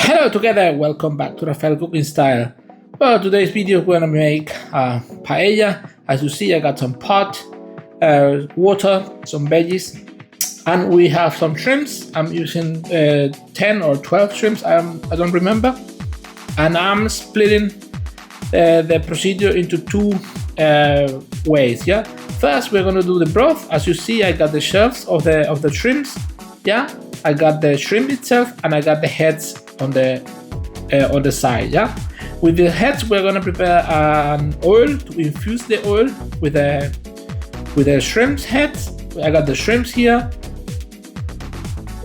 Hello together, welcome back to Rafael Cooking Style. Well, today's video we're gonna make paella. As you see, I got some pot, water, some veggies, and we have some shrimps. I'm using 10 or 12 shrimps, I don't remember. And I'm splitting the procedure into two ways. Yeah. First, we're gonna do the broth. As you see, I got the shells of the shrimps. Yeah. I got the shrimp itself, and I got the heads on the side. Yeah. With the heads, we're gonna prepare an oil to infuse the oil with the shrimps heads. I got the shrimps here.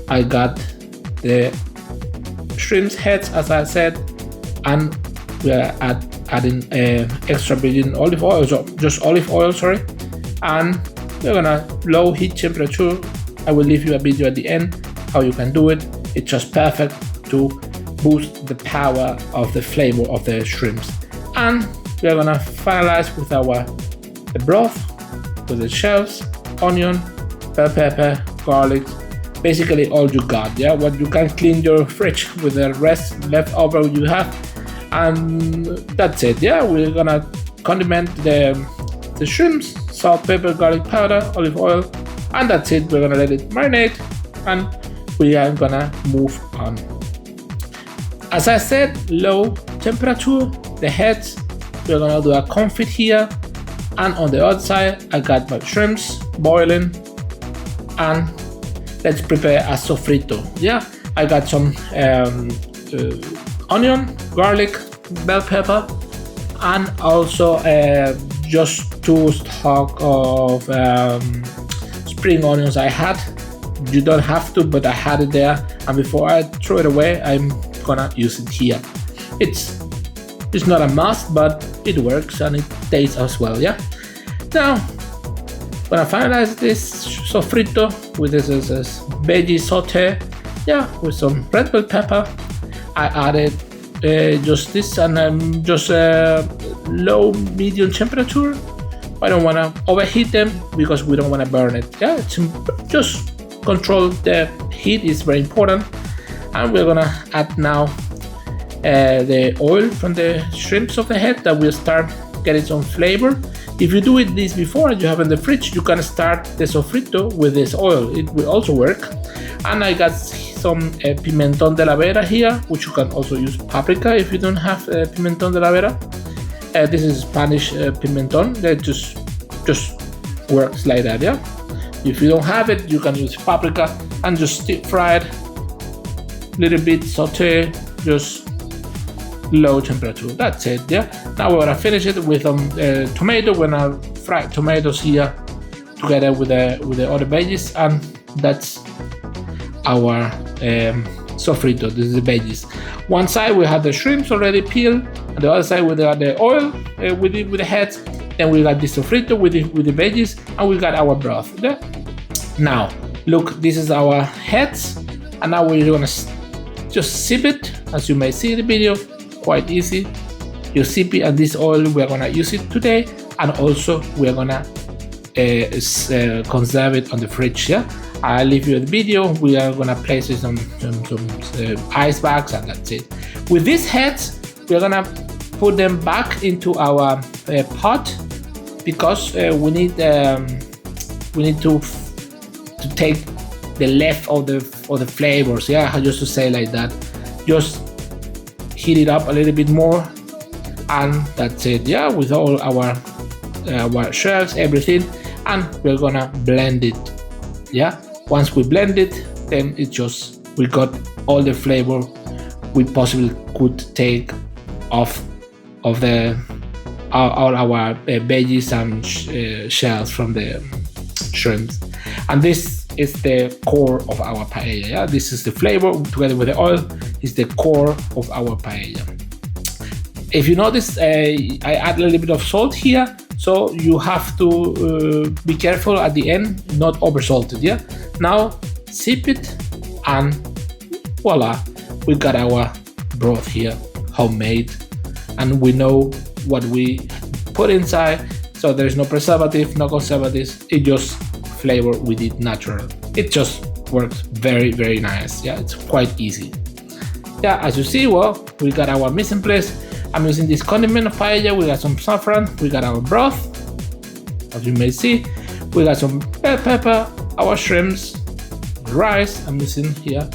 I got the shrimps heads, as I said, and we are adding extra virgin olive oil, so just olive oil, sorry. And we're gonna low heat temperature. I will leave you a video at the end how you can do it. It's just perfect to boost the power of the flavor of the shrimps. And we're gonna finalize with the broth, with the shells, onion, bell pepper, garlic, basically all you got. Yeah, what you can clean your fridge with the rest leftover you have, and that's it. Yeah, we're gonna condiment the shrimps, salt, pepper, garlic powder, olive oil, and that's it. We're gonna let it marinate, and we are gonna move on. As I said, low temperature, the heads, we're gonna do a confit here, and on the other side, I got my shrimps boiling, and let's prepare a sofrito. Yeah, I got some onion, garlic, bell pepper, and also just 2 stalks of spring onions I had. You don't have to, but I had it there, and before I throw it away, I'm gonna use it here. It's not a must, but it works and it tastes as well. Yeah. Now, when I finalize this sofrito with this veggie saute, yeah, with some red bell pepper, I added just this, and I'm just low medium temperature. I don't want to overheat them because we don't want to burn it. Yeah, it's just control the heat is very important. And we're gonna add now the oil from the shrimps of the head that will start getting some flavor. If you do this before and you have in the fridge, you can start the sofrito with this oil. It will also work. And I got some Pimentón de la vera here, which you can also use paprika if you don't have Pimentón de la vera. This is Spanish Pimentón that just works like that. Yeah. If you don't have it, you can use paprika and just deep fry it. Little bit saute, just low temperature. That's it. Yeah. Now we're gonna finish it with tomato. We're gonna fry tomatoes here together with the other veggies, and that's our sofrito. This is the veggies. One side we have the shrimps already peeled, and the other side we got the oil with the heads. Then we got the sofrito with the veggies, and we got our broth. Yeah? Now, look, this is our heads, and now we're gonna just sip it. As you may see in the video, quite easy. You sip it, and this oil we're gonna use it today, and also we're gonna conserve it on the fridge. Yeah, I'll leave you the video. We are gonna place it some ice bags, and that's it. With these heads, we're gonna put them back into our pot because we need to take the left of the flavors. Yeah, just to say like that. Just heat it up a little bit more, and that's it. Yeah, with all our shells, everything, and we're gonna blend it. Yeah, once we blend it, then it just we got all the flavor we possibly could take off of all our veggies and shells from the shrimps. And this is the core of our paella. Yeah? This is the flavor together with the oil is the core of our paella. If you notice, I add a little bit of salt here, so you have to be careful at the end, not over salted. Yeah. Now sip it, and voila, we got our broth here, homemade, and we know what we put inside, so there's no preservative, no conservatives. It just flavor we did natural. It just works very, very nice. Yeah, it's quite easy. Yeah, as you see, well, we got our mise en place. I'm using this condiment of paella. We got some saffron, we got our broth, as you may see, we got some bell pepper, our shrimps, rice. I'm using here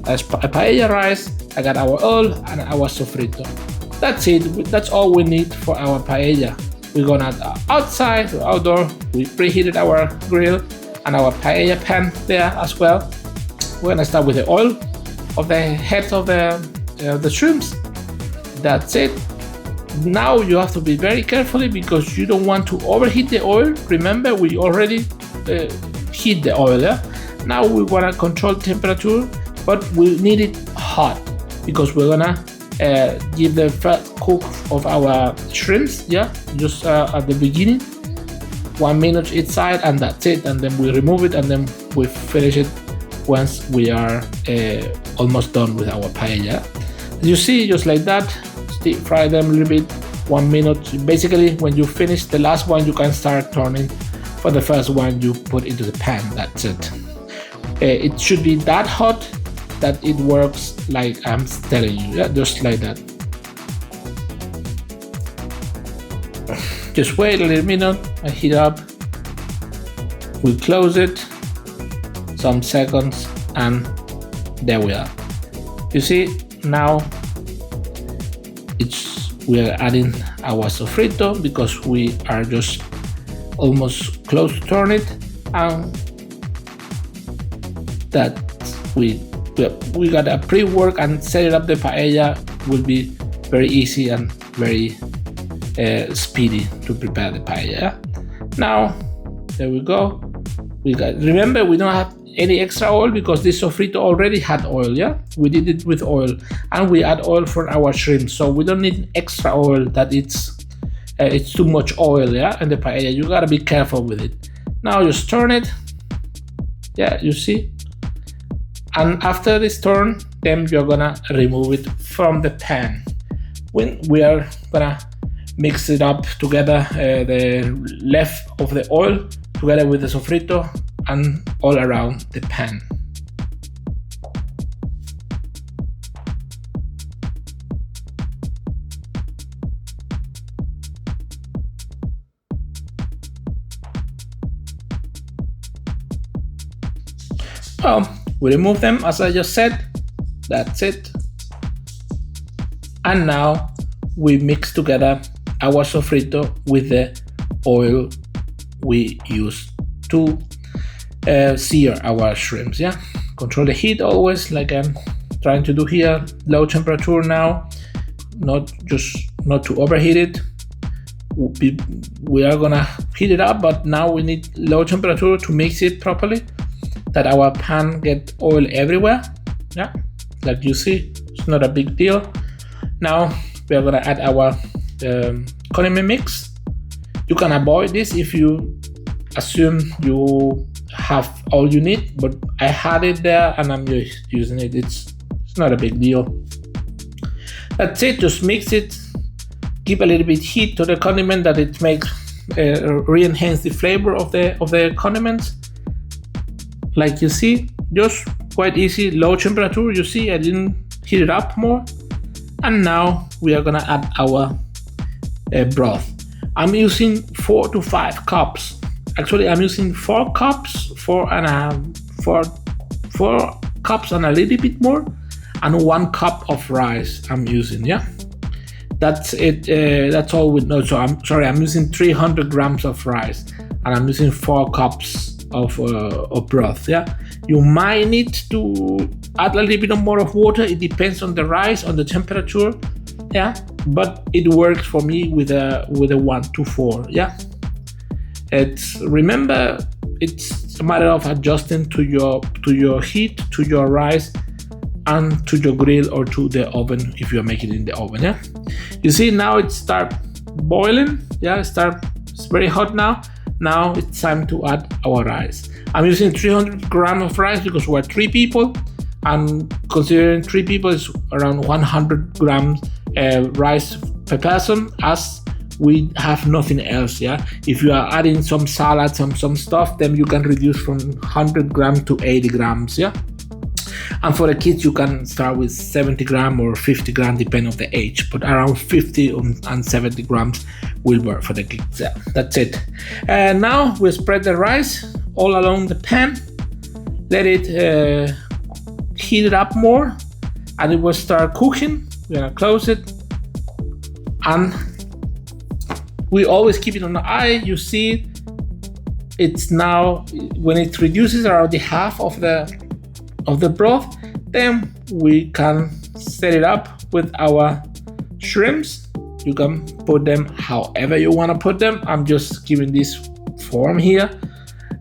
a paella rice. I got our oil and our sofrito. That's it. That's all we need for our paella. We're gonna outside or outdoor. We preheated our grill and our paella pan there as well. We're gonna start with the oil of the head of the shrimps. That's it. Now you have to be very carefully because you don't want to overheat the oil. Remember, we already heat the oil. Yeah? Now we want to control temperature, but we need it hot because we're gonna give the first cook of our shrimps. Yeah, just at the beginning, 1 minute each side, and that's it. And then we remove it, and then we finish it once we are almost done with our paella. As you see, just like that. Fry them a little bit, 1 minute. Basically, when you finish the last one, you can start turning for the first one you put into the pan. That's it. It should be that hot that it works like I'm telling you. Yeah, just like that. Just wait a little minute. I heat up. We close it. Some seconds, and there we are. You see now. We are adding our sofrito because we are just almost close to turn it, and that we got a pre-work and set it up. The paella will be very easy and very speedy to prepare the paella. Now there we go. Remember, we don't have any extra oil because this sofrito already had oil. Yeah, we did it with oil, and we add oil for our shrimp, so we don't need extra oil that it's too much oil. Yeah, and the paella, you gotta be careful with it. Now just turn it. Yeah, you see, and after this turn, then you're gonna remove it from the pan. When we are gonna mix it up together, the left of the oil together with the sofrito and all around the pan. Well, we remove them as I just said. That's it. And now we mix together our sofrito with the oil we use to sear our shrimps. Yeah, control the heat always, like I'm trying to do here. Low temperature now, not to overheat it. We are gonna heat it up, but now we need low temperature to mix it properly, that our pan get oil everywhere. Yeah, like you see, it's not a big deal. Now we are gonna add our condiment mix. You can avoid this if you assume you have all you need, but I had it there and I'm just using it. It's not a big deal. That's it. Just mix it. Give a little bit heat to the condiment that it makes re-enhance the flavor of the condiments. Like you see, just quite easy. Low temperature. You see, I didn't heat it up more. And now we are gonna add our broth. I'm using 4 to 5 cups. Actually, I'm using 4 cups, 4 cups and a little bit more, and 1 cup of rice I'm using. Yeah, that's it. That's all we know. So I'm using 300 grams of rice, and I'm using 4 cups of broth. Yeah, you might need to add a little bit more of water. It depends on the rice, on the temperature. Yeah, but it works for me with a 1 to 4. Yeah. Remember, it's a matter of adjusting to your heat, to your rice, and to your grill or to the oven if you're making it in the oven. Yeah, you see now it start boiling. Yeah, it's very hot now. Now it's time to add our rice. I'm using 300 grams of rice because we're 3 people, and considering 3 people is around 100 grams rice per person, as we have nothing else. Yeah, if you are adding some salad, some stuff, then you can reduce from 100 grams to 80 grams. Yeah, And for the kids, you can start with 70 grams or 50 grams, depending on the age, but around 50 and 70 grams will work for the kids. Yeah, that's it. And now we spread the rice all along the pan, let it heat it up more, and it will start cooking. We're gonna close it, and we always keep it on the eye. You see it's now, when it reduces around the half of the broth, then we can set it up with our shrimps. You can put them however you want to put them. I'm just giving this form here,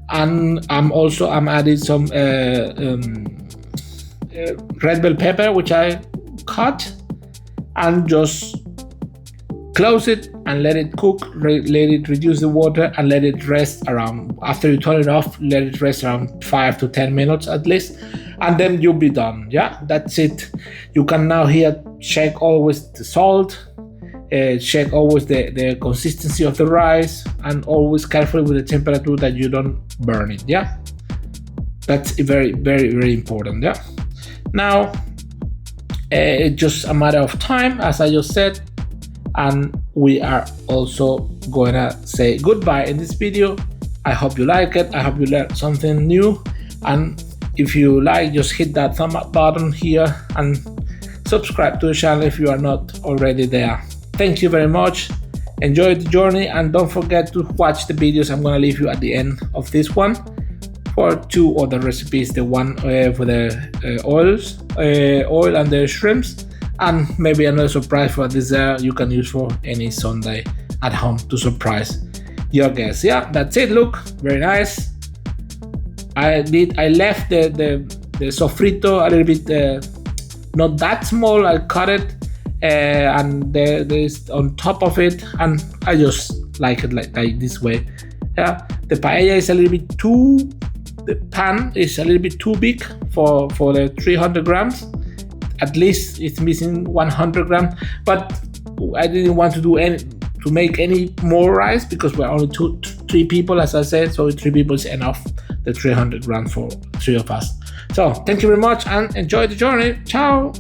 and I'm adding some red bell pepper, which I cut, and just close it and let it cook, let it reduce the water, and let it rest around, after you turn it off, let it rest around 5 to 10 minutes at least, and then you'll be done. Yeah, that's it. You can now here check always the salt, check always the consistency of the rice, and always carefully with the temperature that you don't burn it. Yeah, that's very, very, very important. Yeah, now it's just a matter of time, as I just said, and we are also gonna say goodbye in this video. I hope you like it. I hope you learned something new, and if you like, just hit that thumb up button here and subscribe to the channel if you are not already there. Thank you very much. Enjoy the journey, and don't forget to watch the videos I'm gonna leave you at the end of this one for 2 other recipes. The one for the oil and the shrimps, and maybe another surprise for dessert you can use for any Sunday at home to surprise your guests. Yeah, that's it. Look, very nice. I left the sofrito a little bit not that small. I cut it and there's on top of it, and I just like it like this way. Yeah, the paella is a little bit too, the pan is a little bit too big for the 300 grams. At least it's missing 100 grams, but I didn't want to make any more rice because we're only 3 people, as I said, so 3 people is enough, the 300 grams for 3 of us. So thank you very much and enjoy the journey. Ciao.